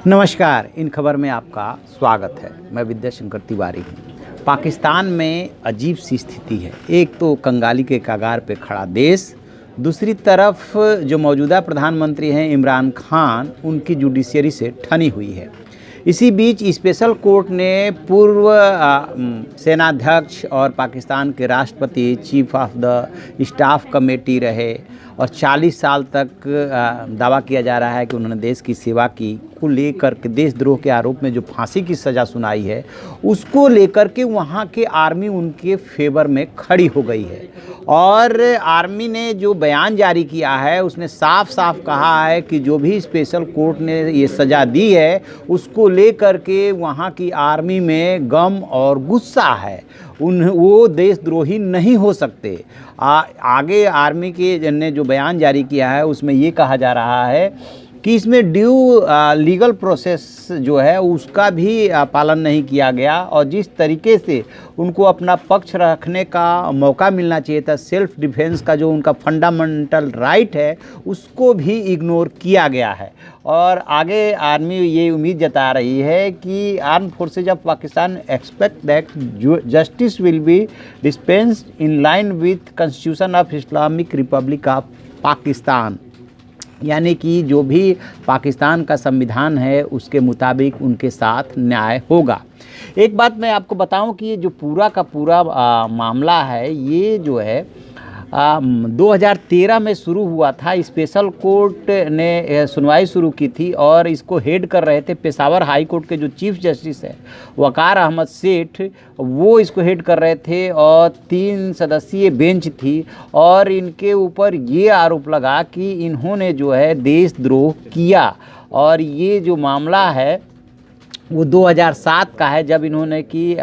नमस्कार, इन खबर में आपका स्वागत है। मैं विद्याशंकर तिवारी हूँ। पाकिस्तान में अजीब सी स्थिति है। एक तो कंगाली के कगार पे खड़ा देश, दूसरी तरफ जो मौजूदा प्रधानमंत्री हैं इमरान खान, उनकी जुडिशरी से ठनी हुई है। इसी बीच स्पेशल कोर्ट ने पूर्व सेनाध्यक्ष और पाकिस्तान के राष्ट्रपति, chief of the staff committee रहे और 40 साल तक दावा किया जा रहा है कि उन्होंने देश की सेवा की को लेकर के देशद्रोह के आरोप में जो फांसी की सज़ा सुनाई है, उसको लेकर के वहाँ के आर्मी उनके फेवर में खड़ी हो गई है। और आर्मी ने जो बयान जारी किया है उसने साफ साफ कहा है कि जो भी स्पेशल कोर्ट ने ये सज़ा दी है उसको लेकर के वहाँ की आर्मी में गम और गुस्सा है। वो देशद्रोही नहीं हो सकते। आगे आर्मी के ने जो बयान जारी किया है उसमें ये कहा जा रहा है कि इसमें ड्यू लीगल प्रोसेस जो है उसका भी पालन नहीं किया गया और जिस तरीके से उनको अपना पक्ष रखने का मौका मिलना चाहिए था, सेल्फ डिफेंस का जो उनका फंडामेंटल राइट है, उसको भी इग्नोर किया गया है। और आगे आर्मी ये उम्मीद जता रही है कि arm forces of Pakistan expect that justice will be dispensed in line with constitution of Islamic Republic of Pakistan, यानी कि जो भी पाकिस्तान का संविधान है उसके मुताबिक उनके साथ न्याय होगा। एक बात मैं आपको बताऊं कि ये जो पूरा का पूरा मामला है, ये जो है 2013 में शुरू हुआ था। स्पेशल कोर्ट ने सुनवाई शुरू की थी और इसको हेड कर रहे थे पेशावर हाई कोर्ट के जो चीफ जस्टिस है वकार अहमद सेठ, वो इसको हेड कर रहे थे और 3 सदस्यीय बेंच थी। और इनके ऊपर ये आरोप लगा कि इन्होंने जो है देशद्रोह किया। और ये जो मामला है वो 2007 का है, जब इन्होंने कि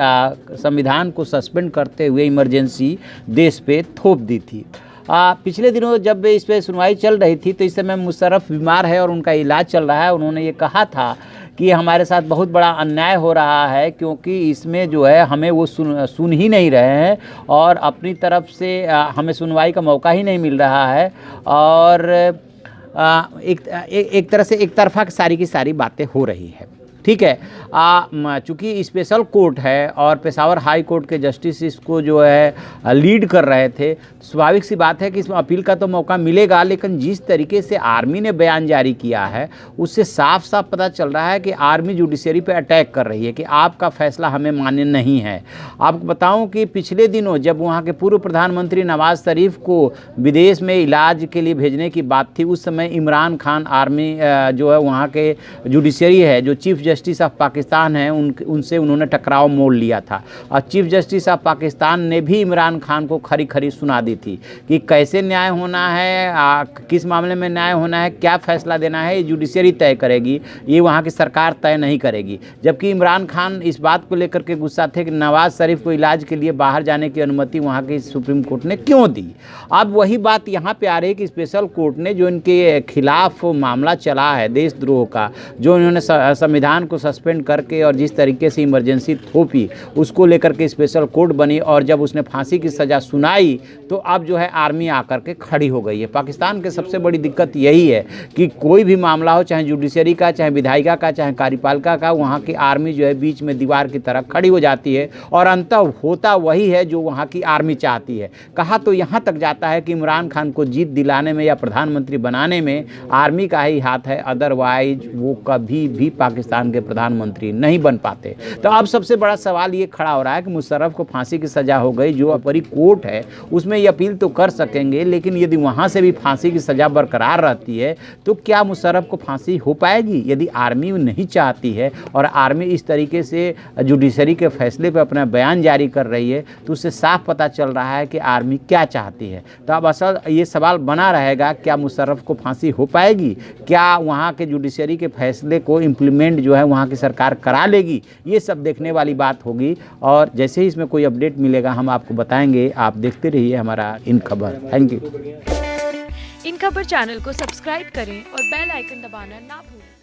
संविधान को सस्पेंड करते हुए इमरजेंसी देश पे थोप दी थी। पिछले दिनों जब इस पर सुनवाई चल रही थी तो इस समय मुशर्रफ बीमार है और उनका इलाज चल रहा है। उन्होंने ये कहा था कि हमारे साथ बहुत बड़ा अन्याय हो रहा है क्योंकि इसमें जो है हमें वो सुन ही नहीं रहे हैं और अपनी तरफ से हमें सुनवाई का मौका ही नहीं मिल रहा है। और एक तरह से एक तरफा सारी की सारी बातें हो रही है। ठीक है, चूँकि स्पेशल कोर्ट है और पेशावर हाई कोर्ट के जस्टिस इसको जो है लीड कर रहे थे, स्वाभाविक सी बात है कि इसमें अपील का तो मौका मिलेगा। लेकिन जिस तरीके से आर्मी ने बयान जारी किया है उससे साफ साफ पता चल रहा है कि आर्मी जुडिशरी पे अटैक कर रही है कि आपका फैसला हमें मान्य नहीं है। आपको बताऊं कि पिछले दिनों जब वहाँ के पूर्व प्रधानमंत्री नवाज शरीफ को विदेश में इलाज के लिए भेजने की बात थी, उस समय इमरान खान आर्मी जो है वहाँ के जुडिशरी है, जो चीफ जस्टिस ऑफ पाकिस्तान है, उनसे उन्होंने टकराव मोड़ लिया था। और चीफ जस्टिस ऑफ पाकिस्तान ने भी इमरान खान को खरी खरी सुना दी थी कि कैसे न्याय होना है, किस मामले में न्याय होना है, क्या फैसला देना है, ये जुडिशरी तय करेगी, ये वहाँ की सरकार तय नहीं करेगी। जबकि इमरान खान इस बात को लेकर के गुस्सा थे कि नवाज शरीफ को इलाज के लिए बाहर जाने की अनुमति वहाँ की सुप्रीम कोर्ट ने क्यों दी। अब वही बात यहाँ पे आ रही है कि स्पेशल कोर्ट ने जो इनके खिलाफ मामला चला है देशद्रोह का, जो इन्होंने संविधान को सस्पेंड करके और जिस तरीके से इमरजेंसी थोपी, उसको लेकर के स्पेशल कोर्ट बनी और जब उसने फांसी की सज़ा सुनाई तो अब जो है आर्मी आकर के खड़ी हो गई है। पाकिस्तान के सबसे बड़ी दिक्कत यही है कि कोई भी मामला हो, चाहे जुडिशरी का, चाहे विधायिका का, चाहे कार्यपालिका का, वहाँ की आर्मी जो है बीच में दीवार की तरह खड़ी हो जाती है और अंततः होता वही है जो वहाँ की आर्मी चाहती है। कहा तो यहाँ तक जाता है कि इमरान खान को जीत दिलाने में या प्रधानमंत्री बनाने में आर्मी का ही हाथ है, अदरवाइज वो कभी भी पाकिस्तान के प्रधानमंत्री नहीं बन पाते। तो अब सबसे बड़ा सवाल ये खड़ा हो रहा है कि मुशर्रफ को फांसी की सज़ा हो गई, जो अपनी कोर्ट है उसमें ये अपील तो कर सकेंगे, लेकिन यदि वहाँ से भी फांसी की सज़ा बरकरार रहती है तो क्या मुशर्रफ को फांसी हो पाएगी? यदि आर्मी नहीं चाहती है और आर्मी इस तरीके से जुडिशरी के फैसले पर अपना बयान जारी कर रही है तो उससे साफ पता चल रहा है कि आर्मी क्या चाहती है। तो अब असल ये सवाल बना रहेगा, क्या मुशर्रफ को फांसी हो पाएगी? क्या वहाँ के जुडिशरी के फैसले को इम्प्लीमेंट जो है वहाँ की सरकार करा लेगी? ये सब देखने वाली बात होगी और जैसे ही इसमें कोई अपडेट मिलेगा हम आपको बताएंगे। आप देखते रहिए हमारा इन खबर। Thank you. इन खबर चैनल को सब्सक्राइब करें और बेल आइकन दबाना ना भूलें।